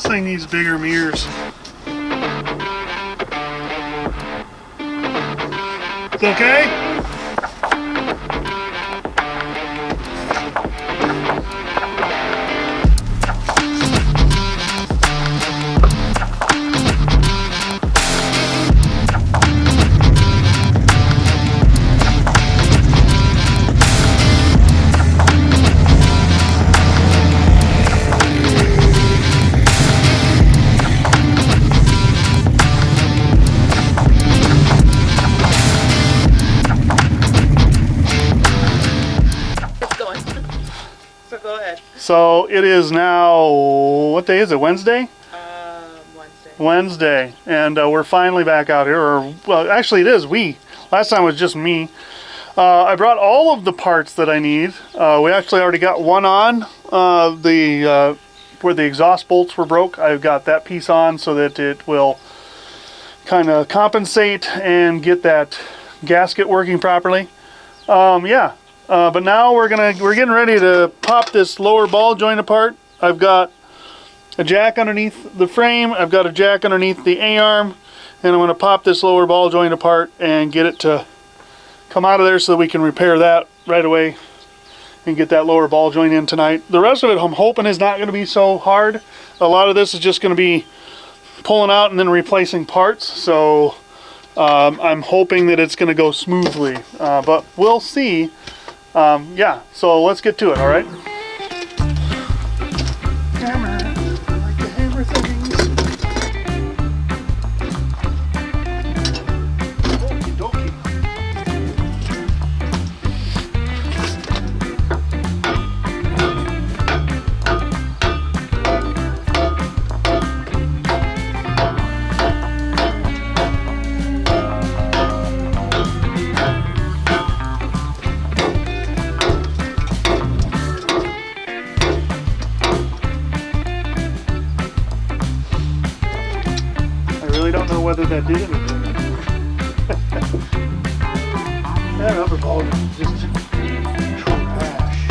thing needs bigger mirrors. It's okay? So it is now, what day is it, Wednesday? Wednesday. And we're finally back out here, or, well, actually it is last time it was just me. I brought all of the parts that I need. We actually already got one on, where the exhaust bolts were broke. I've got that piece on so that it will kind of compensate and get that gasket working properly. Yeah. But now we're getting ready to pop this lower ball joint apart. I've got a jack underneath the frame, I've got a jack underneath the A-arm, and I'm going to pop this lower ball joint apart and get it to come out of there so that we can repair that right away and get that lower ball joint in tonight. The rest of it I'm hoping is not going to be so hard. A lot of this is just going to be pulling out and then replacing parts, so I'm hoping that it's going to go smoothly, but we'll see. Yeah, so let's get to it, all right? Hammer. I like to hammer things. Okie dokie. I don't know whether that did anything. That rubber ball is just trash.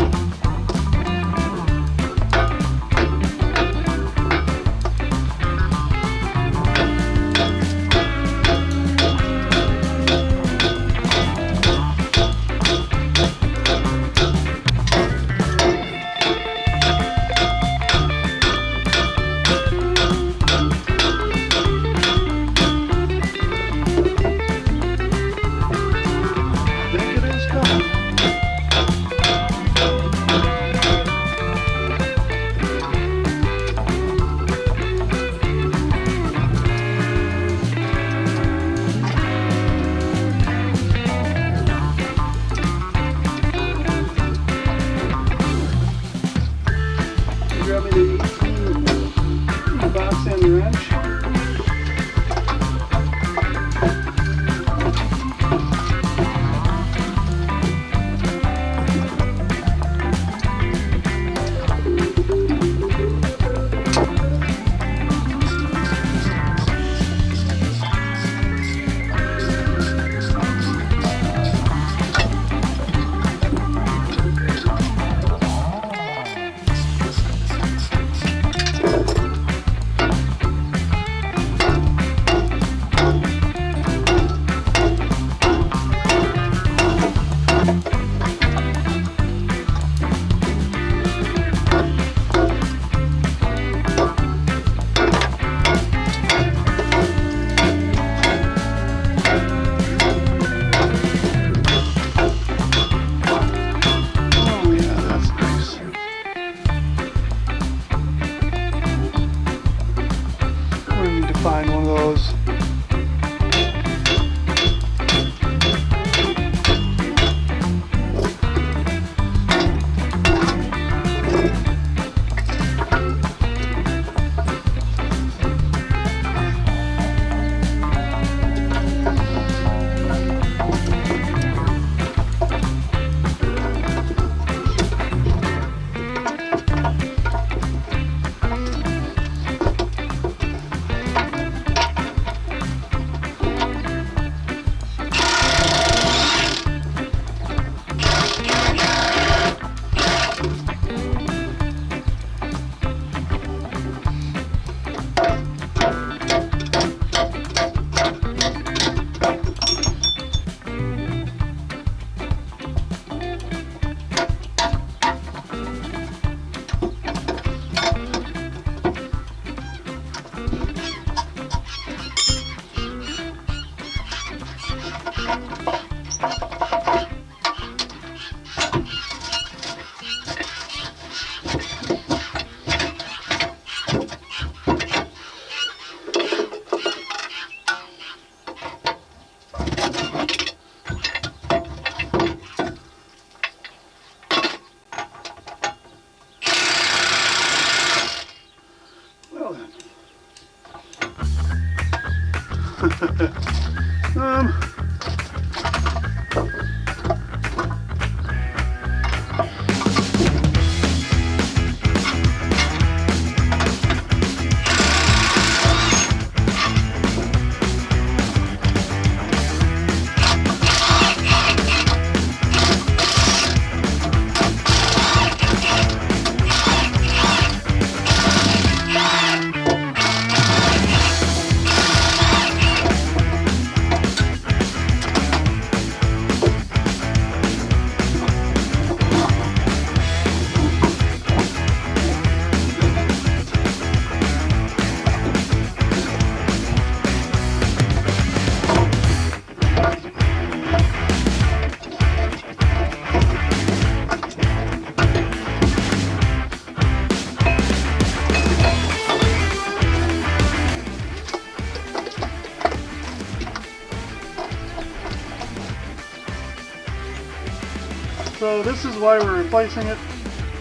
So this is why we're replacing it.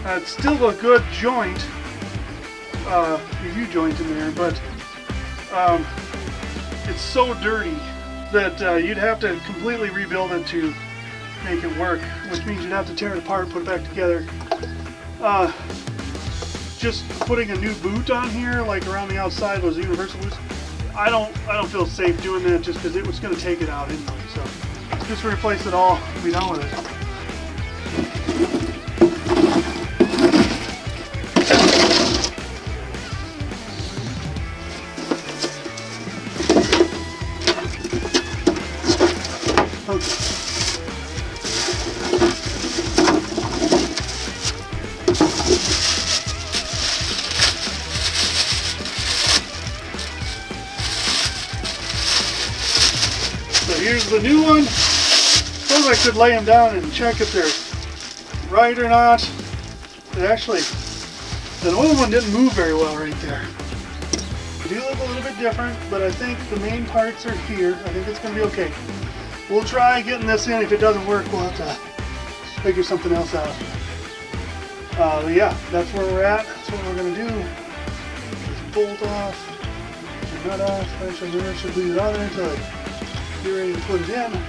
It's still a good joint, U-joint in there, but it's so dirty that you'd have to completely rebuild it to make it work, which means you'd have to tear it apart, put it back together. Just putting a new boot on here, like around the outside, those universal boots, I don't feel safe doing that just because it was going to take it out anyway. So just replace it all, be done with it. So here's the new one. Suppose I could lay them down and check if they're right or not. But actually, the old one didn't move very well right there. They do look a little bit different, but I think the main parts are here. I think it's going to be okay. We'll try getting this in. If it doesn't work, we'll have to figure something else out. But yeah, that's where we're at. That's what we're going to do. Just bolt off, the nut off. Actually, we should leave it on there until I get ready to put it in.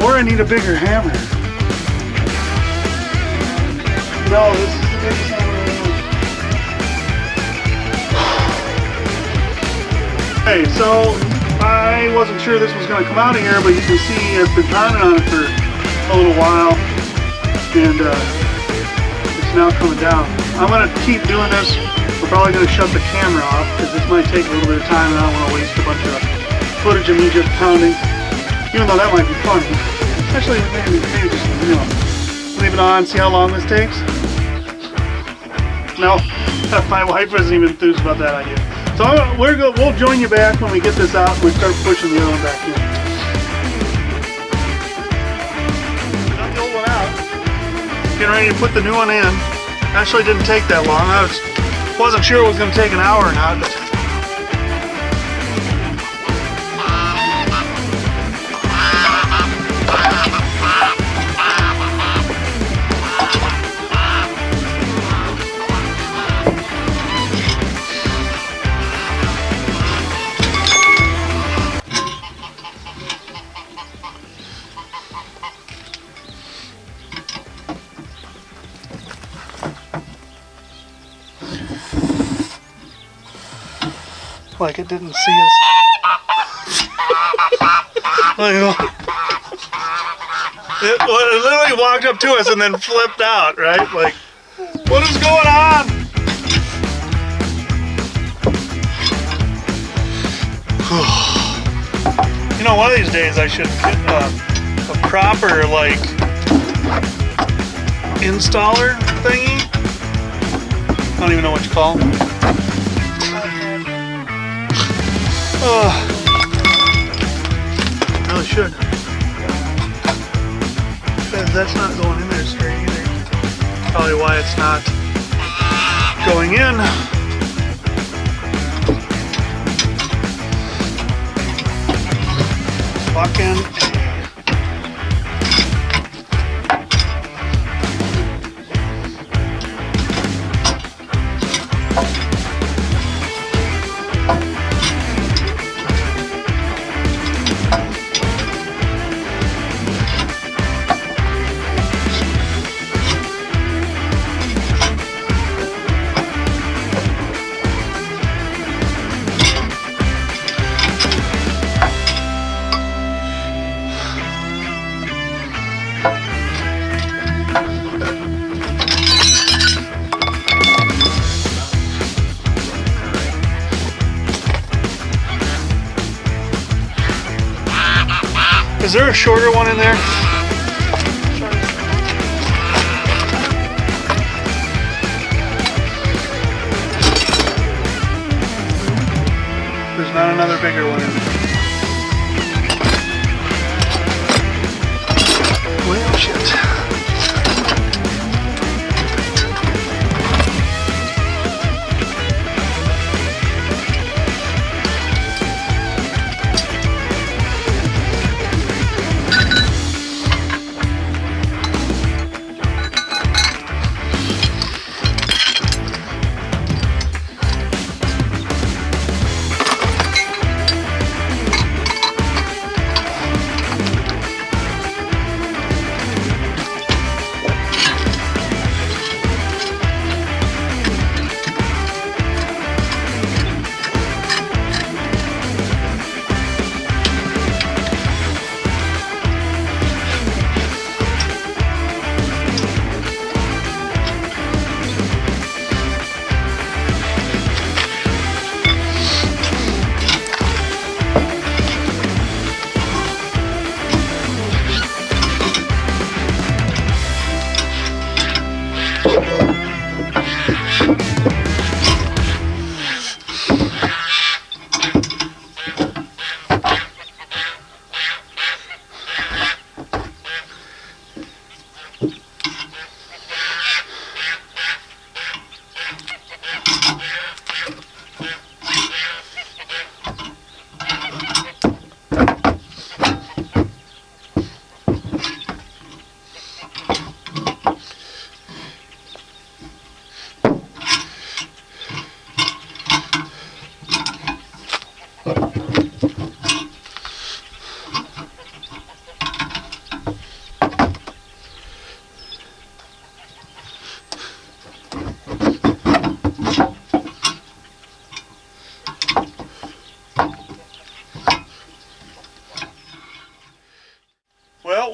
Or I need a bigger hammer. No, this is the biggest hammer I own. Okay, so I wasn't sure this was going to come out of here, but you can see I've been pounding on it for a little while, and it's now coming down. I'm going to keep doing this. We're probably going to shut the camera off because this might take a little bit of time and I don't want to waste a bunch of footage of me just pounding, even though that might be fun. Actually, maybe just, leave it on, see how long this takes. No, my wife wasn't even enthused about that idea. So we'll join you back when we get this out and we start pushing the other one back in. Got the old one out. Getting ready to put the new one in. Actually didn't take that long. I wasn't sure it was going to take an hour or not, but like it didn't see us. It literally walked up to us and then flipped out, right? Like, what is going on? You know, one of these days I should get a proper, like, installer thingy. I don't even know what you call them. Really should. Because that's not going in there straight either. Probably why it's not going in. Fucking Is there a shorter one in there? There's not another bigger one in there. Well, shit. Well,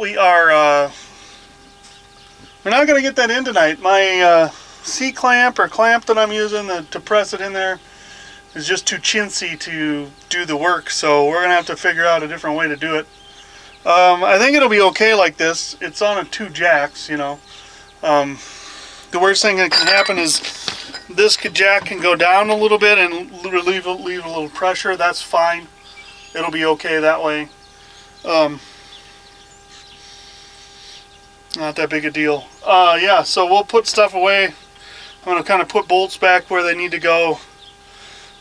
we're not going to get that in tonight. My C-clamp or clamp that I'm using to press it in there is just too chintzy to do the work, so we're going to have to figure out a different way to do it. I think it'll be okay like this. It's on a 2 jacks, you know. The worst thing that can happen is this jack can go down a little bit and leave a little pressure. That's fine. It'll be okay that way. Not that big a deal. Yeah, so we'll put stuff away. I'm going to kind of put bolts back where they need to go.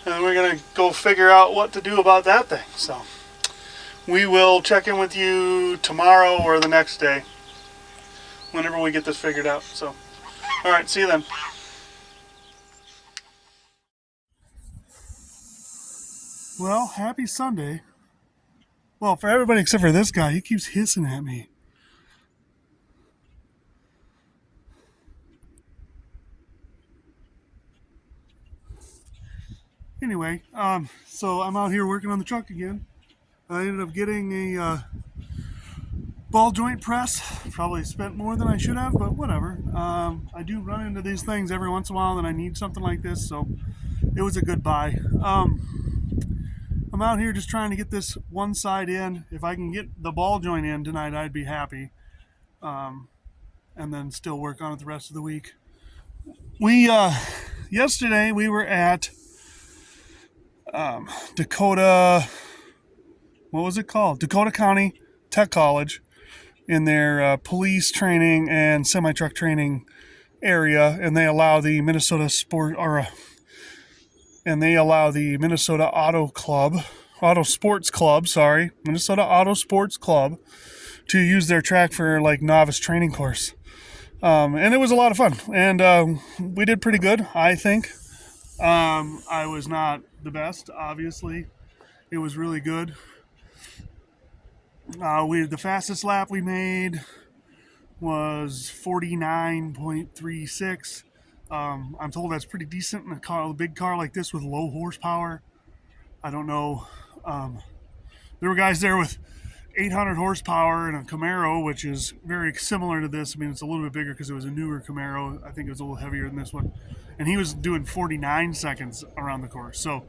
And we're going to go figure out what to do about that thing. So we will check in with you tomorrow or the next day, whenever we get this figured out. So, all right, see you then. Well, happy Sunday. Well, for everybody except for this guy, he keeps hissing at me. Anyway, so I'm out here working on the truck again. I ended up getting a ball joint press. Probably spent more than I should have, but whatever. I do run into these things every once in a while that I need something like this, so it was a good buy. I'm out here just trying to get this one side in. If I can get the ball joint in tonight, I'd be happy. And then still work on it the rest of the week. Yesterday we were at Dakota, what was it called? Dakota County Tech College in their police training and semi-truck training area, and they allow the Minnesota Minnesota Auto Sports Club to use their track for like novice training course. And it was a lot of fun, and we did pretty good, I think. I was not the best, obviously. It was really good. The fastest lap we made was 49.36. I'm told that's pretty decent in a big car like this with low horsepower. I don't know. There were guys there with 800 horsepower in a Camaro, which is very similar to this. I mean, it's a little bit bigger because it was a newer Camaro. I think it was a little heavier than this one. And he was doing 49 seconds around the course. So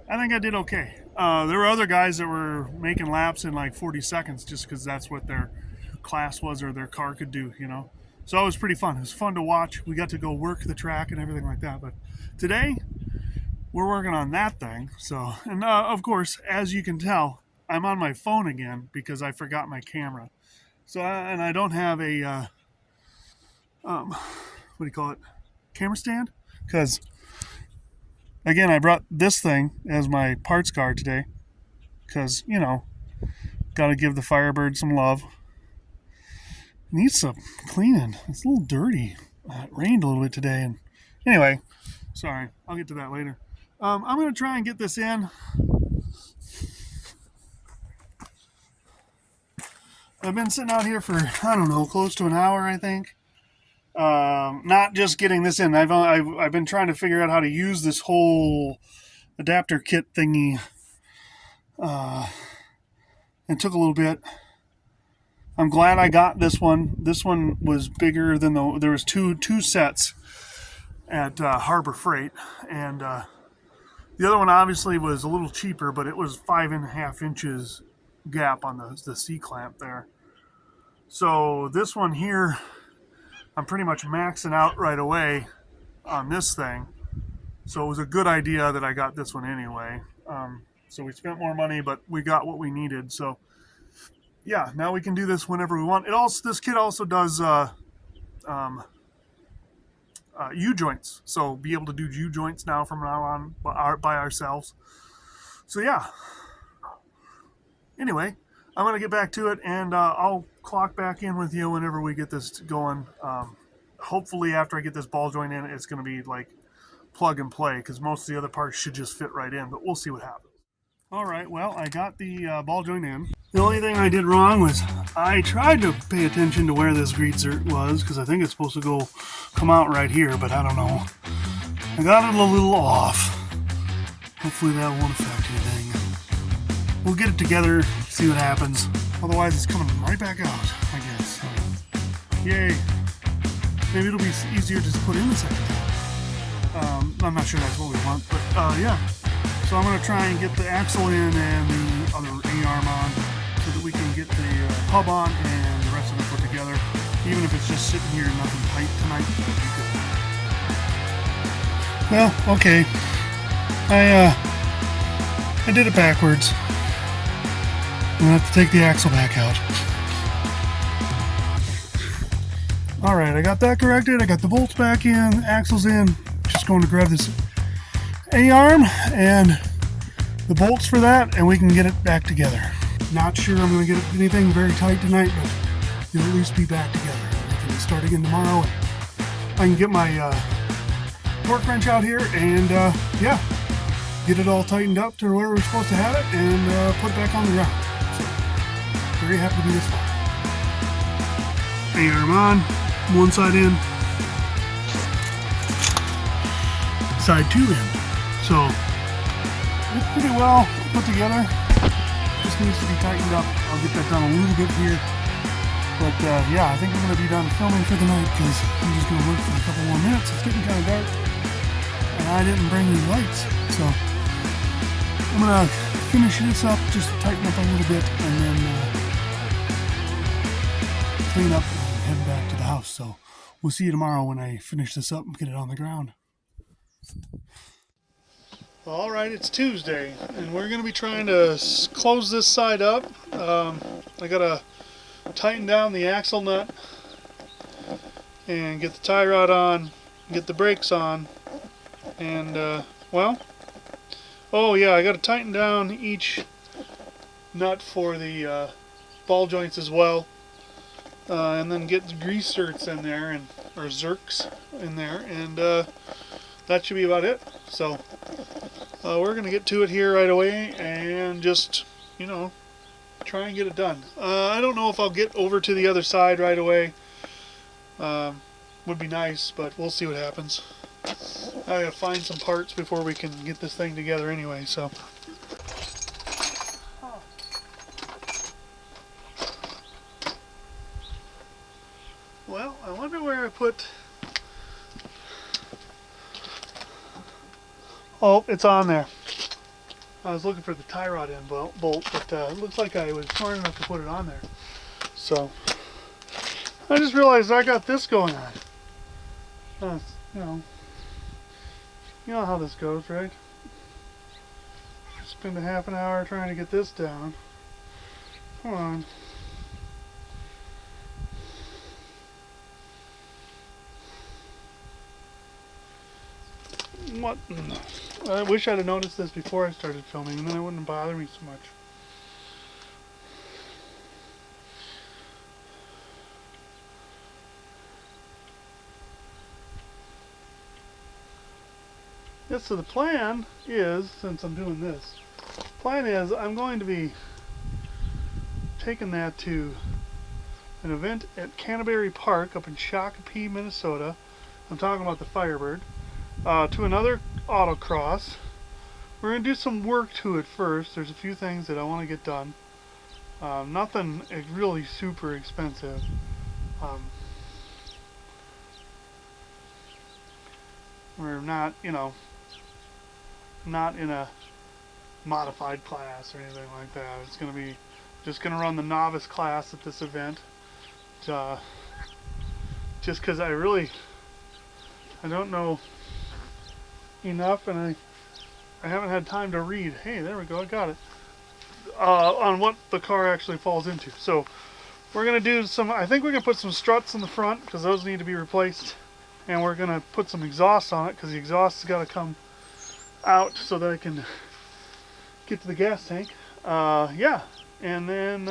I think I did okay. There were other guys that were making laps in like 40 seconds just because that's what their class was or their car could do, you know. So it was pretty fun. It was fun to watch. We got to go work the track and everything like that. But today, we're working on that thing. So, and of course, as you can tell, I'm on my phone again because I forgot my camera. So, and I don't have a, what do you call it? Camera stand? Because, again, I brought this thing as my parts card today. Because, you know, got to give the Firebird some love. Needs some cleaning. It's a little dirty. It rained a little bit today. And anyway, sorry. I'll get to that later. I'm going to try and get this in. I've been sitting out here for, I don't know, close to an hour, I think. Not just getting this in. I've been trying to figure out how to use this whole adapter kit thingy. It took a little bit. I'm glad I got this one. This one was bigger than there was two sets at Harbor Freight, and the other one obviously was a little cheaper, but it was 5.5 inches gap on the C-clamp there. So this one here, I'm pretty much maxing out right away on this thing. So it was a good idea that I got this one anyway. So we spent more money, but we got what we needed. So yeah, now we can do this whenever we want. This kit also does U-joints. So be able to do U-joints now from now on by ourselves. So yeah. Anyway, I'm going to get back to it, and I'll clock back in with you whenever we get this going. Hopefully after I get this ball joint in, it's going to be like plug and play, because most of the other parts should just fit right in, but we'll see what happens. All right, well, I got the ball joint in. The only thing I did wrong was I tried to pay attention to where this greaser was, because I think it's supposed to come out right here, but I don't know. I got it a little off. Hopefully that won't affect anything. We'll get it together, see what happens. Otherwise, it's coming right back out, I guess. So, yay. Maybe it'll be easier to just put in the second time. I'm not sure that's what we want, but yeah. So I'm going to try and get the axle in and the other A-arm on so that we can get the hub on and the rest of it put together. Even if it's just sitting here, nothing tight tonight. Well, okay. I did it backwards. I'm gonna have to take the axle back out. Alright, I got that corrected. I got the bolts back in, axles in. Just going to grab this A-arm and the bolts for that, and we can get it back together. Not sure I'm going to get anything very tight tonight, but it'll at least be back together. We can start again tomorrow. And I can get my torque wrench out here and yeah, get it all tightened up to where we're supposed to have it and put it back on the ground. So, very happy to be this far. A-arm on, one side in, side 2 in. So it's pretty well put together. Just needs to be tightened up. I'll get that done a little bit here. But yeah, I think we're going to be done filming for the night because I'm just going to work for a couple more minutes. It's getting kind of dark. And I didn't bring any lights. So I'm going to finish this up, just tighten up a little bit, and then clean up and head back to the house. So we'll see you tomorrow when I finish this up and get it on the ground. Alright, it's Tuesday, and we're going to be trying to close this side up. I got to tighten down the axle nut and get the tie rod on, get the brakes on, and well, oh yeah, I got to tighten down each nut for the ball joints as well, and then get the grease zerks in there, and or zerks in there, and that should be about it. So we're gonna get to it here right away and just, you know, try and get it done. I don't know if I'll get over to the other side right away. Would be nice, but we'll see what happens. I gotta find some parts before we can get this thing together anyway, so. Well, I wonder where I put... Oh, it's on there. I was looking for the tie rod end bolt, but it looks like I was smart enough to put it on there. So, I just realized I got this going on. You know how this goes, right? Spend a half an hour trying to get this down. Come on. What? I wish I'd have noticed this before I started filming, and then it wouldn't bother me so much. Yes, so the plan is, since I'm doing this, plan is I'm going to be taking that to an event at Canterbury Park up in Shakopee, Minnesota. I'm talking about the Firebird. To another autocross. We're going to do some work to it first. There's a few things that I want to get done. Nothing really super expensive. We're not, you know, not in a modified class or anything like that. It's going to be just going to run the novice class at this event. Just because I don't know enough, and I haven't had time to read. Hey, there we go, I got it. On what the car actually falls into. So we're gonna do some. I think we're gonna put some struts in the front because those need to be replaced, and we're gonna put some exhaust on it because the exhaust has got to come out so that I can get to the gas tank. Yeah, and then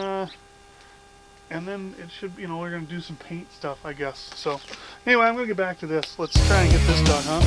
it should, you know, we're gonna do some paint stuff, I guess. So anyway, I'm gonna get back to this. Let's try and get this done, huh?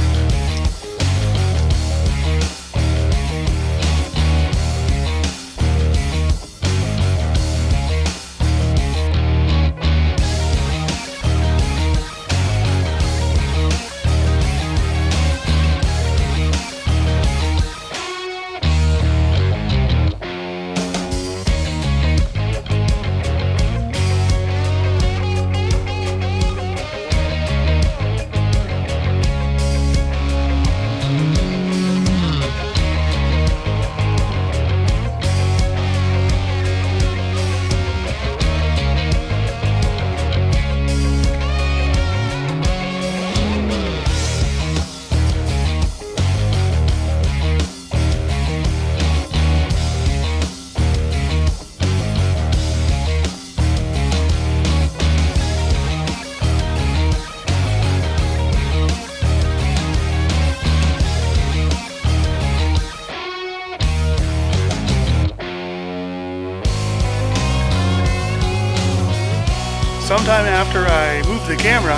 sometime after I moved the camera,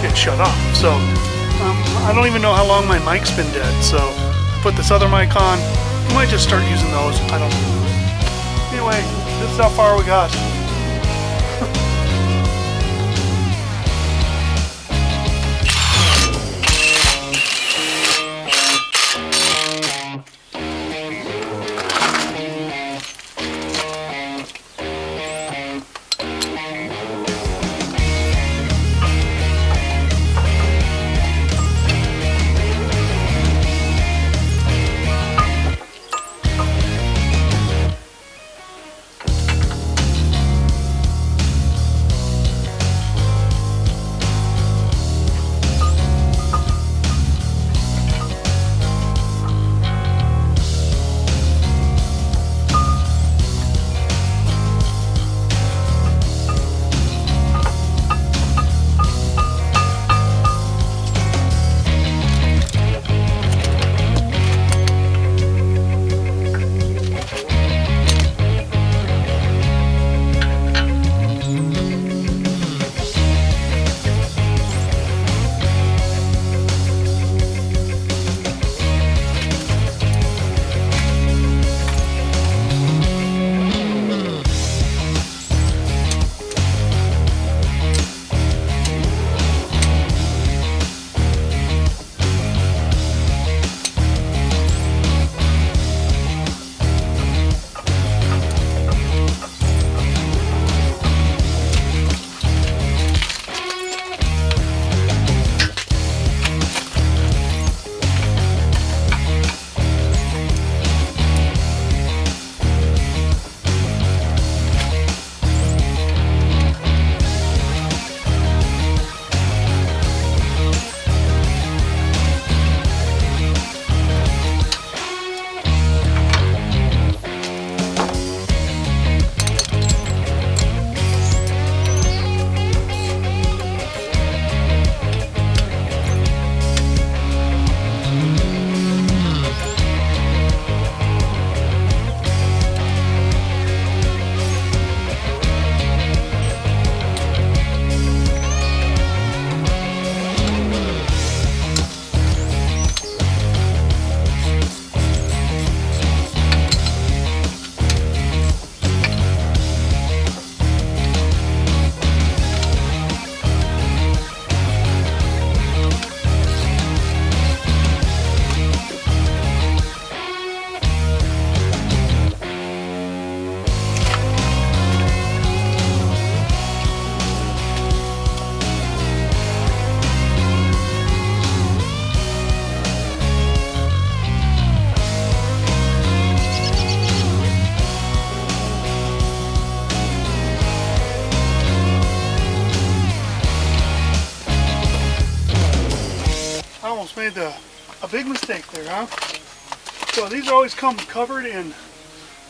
it shut off. So I don't even know how long my mic's been dead. So I put this other mic on. I might just start using those. I don't know. Anyway, this is how far we got. Made a big mistake there, huh? So these always come covered in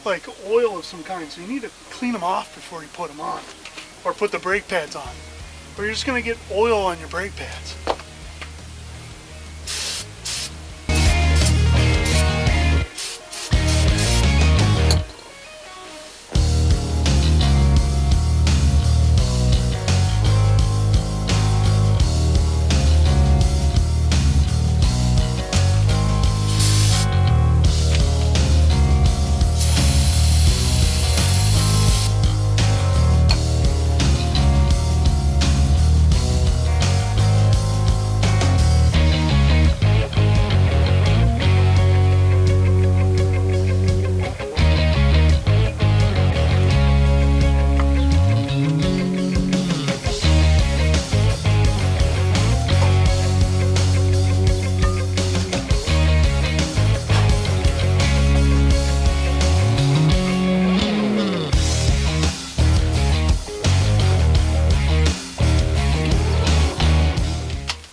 like oil of some kind, so you need to clean them off before you put them on, or put the brake pads on, or you're just going to get oil on your brake pads.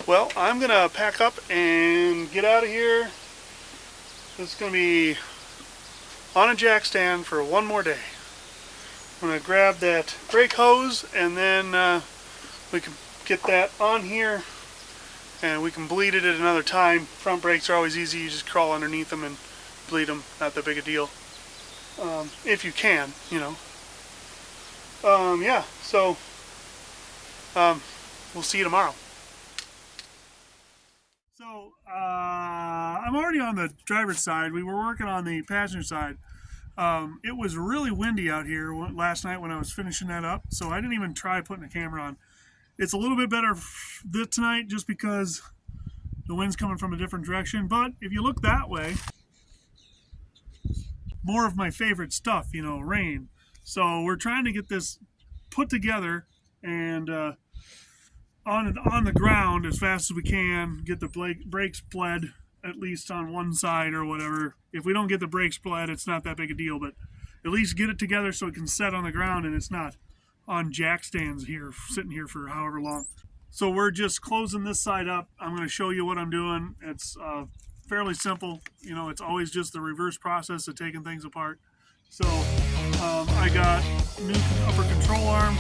Well, I'm going to pack up and get out of here. This is going to be on a jack stand for one more day. I'm going to grab that brake hose and then we can get that on here and we can bleed it at another time. Front brakes are always easy. You just crawl underneath them and bleed them. Not that big a deal. If you can, you know. Yeah, so We'll see you tomorrow. So I'm already on the driver's side. We were working on the passenger side. It was really windy out here last night when I was finishing that up, so I didn't even try putting the camera on. It's a little bit better tonight just because the wind's coming from a different direction, but if you look that way, more of my favorite stuff, you know, rain. So we're trying to get this put together and on the ground as fast as we can, get the brakes bled at least on one side or whatever. If we don't get the brakes bled, it's not that big a deal, but at least get it together so it can set on the ground and it's not on jack stands here, sitting here for however long. So we're just closing this side up. I'm going to show you what I'm doing. It's fairly simple. You know, it's always just the reverse process of taking things apart. So I got new upper control arm,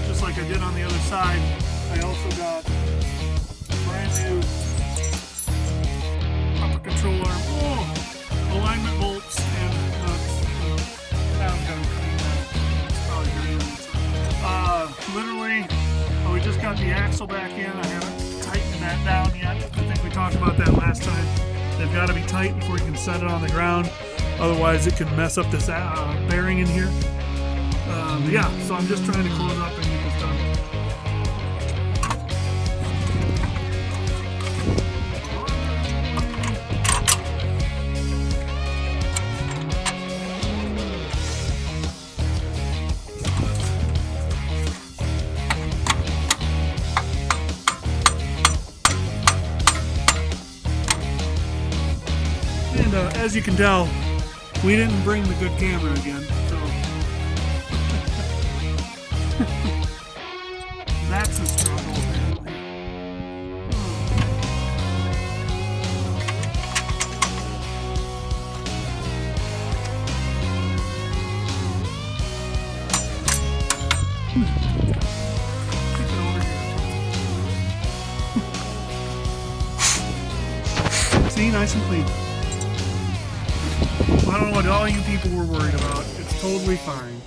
just like I did on the other side. I also got brand new upper control arm, alignment bolts and nuts. I haven't got them cleaned out. It's probably dirty. Literally, we just got the axle back in. I haven't tightened that down yet. I think we talked about that last time. They've got to be tight before you can set it on the ground. Otherwise, it can mess up this bearing in here. Yeah, so I'm just trying to close up and get this done. And as you can tell, we didn't bring the good camera again, so that's a struggle apparently. Keep it over here. See, nice and clean. I don't know what all you people were worried about. It's totally fine.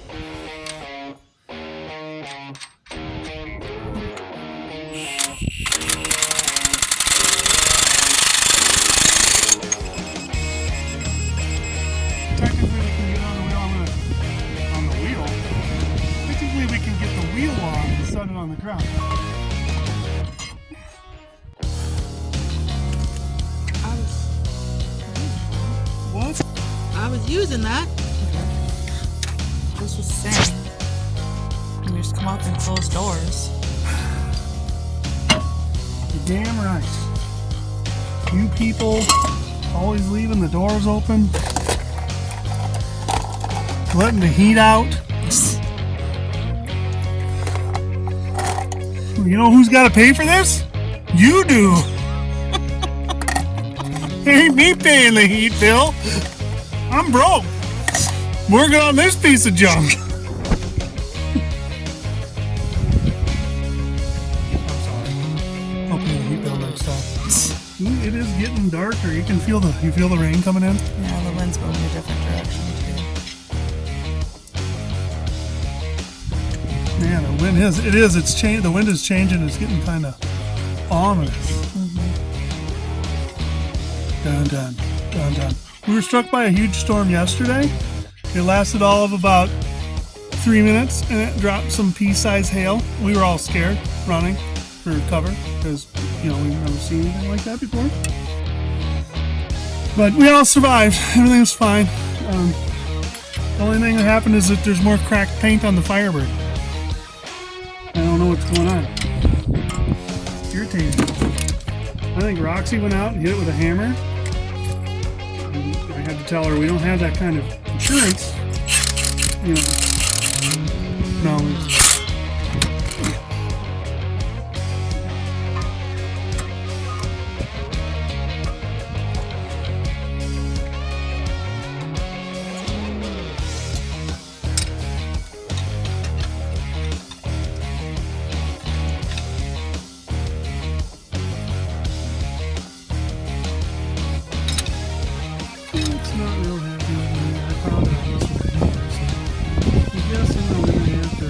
Technically, we can get on the wheel. Technically, we can get the wheel on and set it on the ground. What? I was using that. I was just saying. You just come up and close doors. You're damn right. You people always leaving the doors open. Letting the heat out. You know who's got to pay for this? You do. Ain't me paying the heat bill. I'm broke. Working on this piece of junk. I'm sorry. I'll pay the heat bill next time. It is getting darker. You can feel the rain coming in. Yeah, the wind's going in a different direction too. Man, the wind it's changed. The wind is changing. It's getting kind of ominous. Dun dun dun dun. We were struck by a huge storm yesterday. It lasted all of about 3 minutes and it dropped some pea-sized hail. We were all scared, running for cover because, you know, we've never seen anything like that before. But we all survived. Everything was fine. The only thing that happened is that there's more cracked paint on the Firebird. I don't know what's going on. It's irritating. I think Roxy went out and hit it with a hammer. I had to tell her we don't have that kind of insurance. You know, no. Not real happy with me. I found out this was so I'm guessing I'm going to have to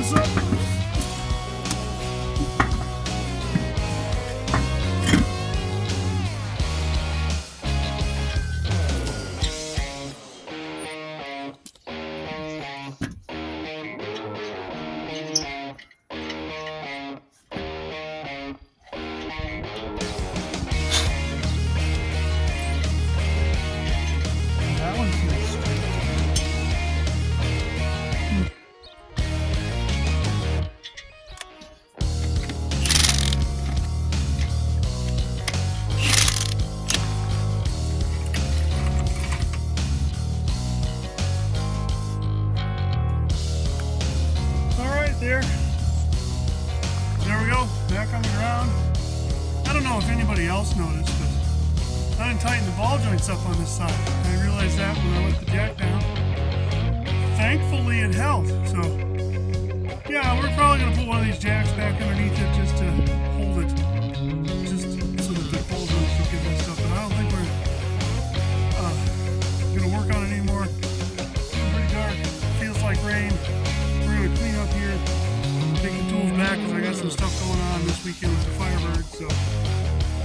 this up. That one feels straight. There we go, back on the ground. I don't know if anybody else noticed, but I didn't tighten the ball joints up on this side. I realized that when I let the jack down. Thankfully it held, so yeah, we're probably going to put one of these jacks back underneath it just to hold it, just so that the ball joints don't get messed up. But I don't think we're going to work on it anymore. It's pretty dark, feels like rain. We're going to clean up here, take the tools back because I got some stuff going on this weekend with the Firebird. So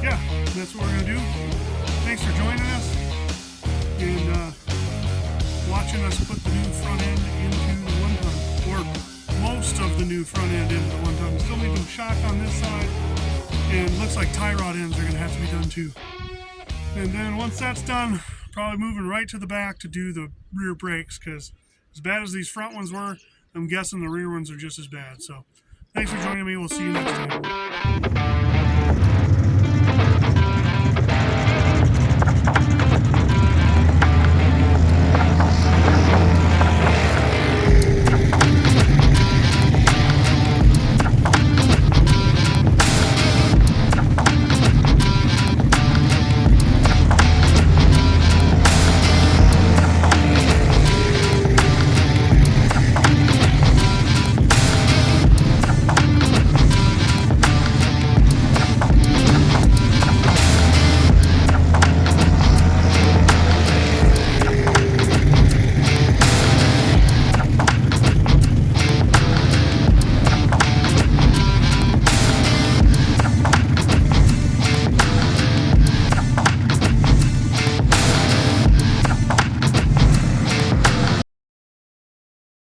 yeah, that's what we're going to do. Thanks for joining us and watching us put the new front end into the 1-ton, or most of the new front end into the 1-ton. We still need some shock on this side, and looks like tie rod ends are going to have to be done too. And then once that's done, probably moving right to the back to do the rear brakes, because as bad as these front ones were, I'm guessing the rear ones are just as bad. So thanks for joining me. We'll see you next time.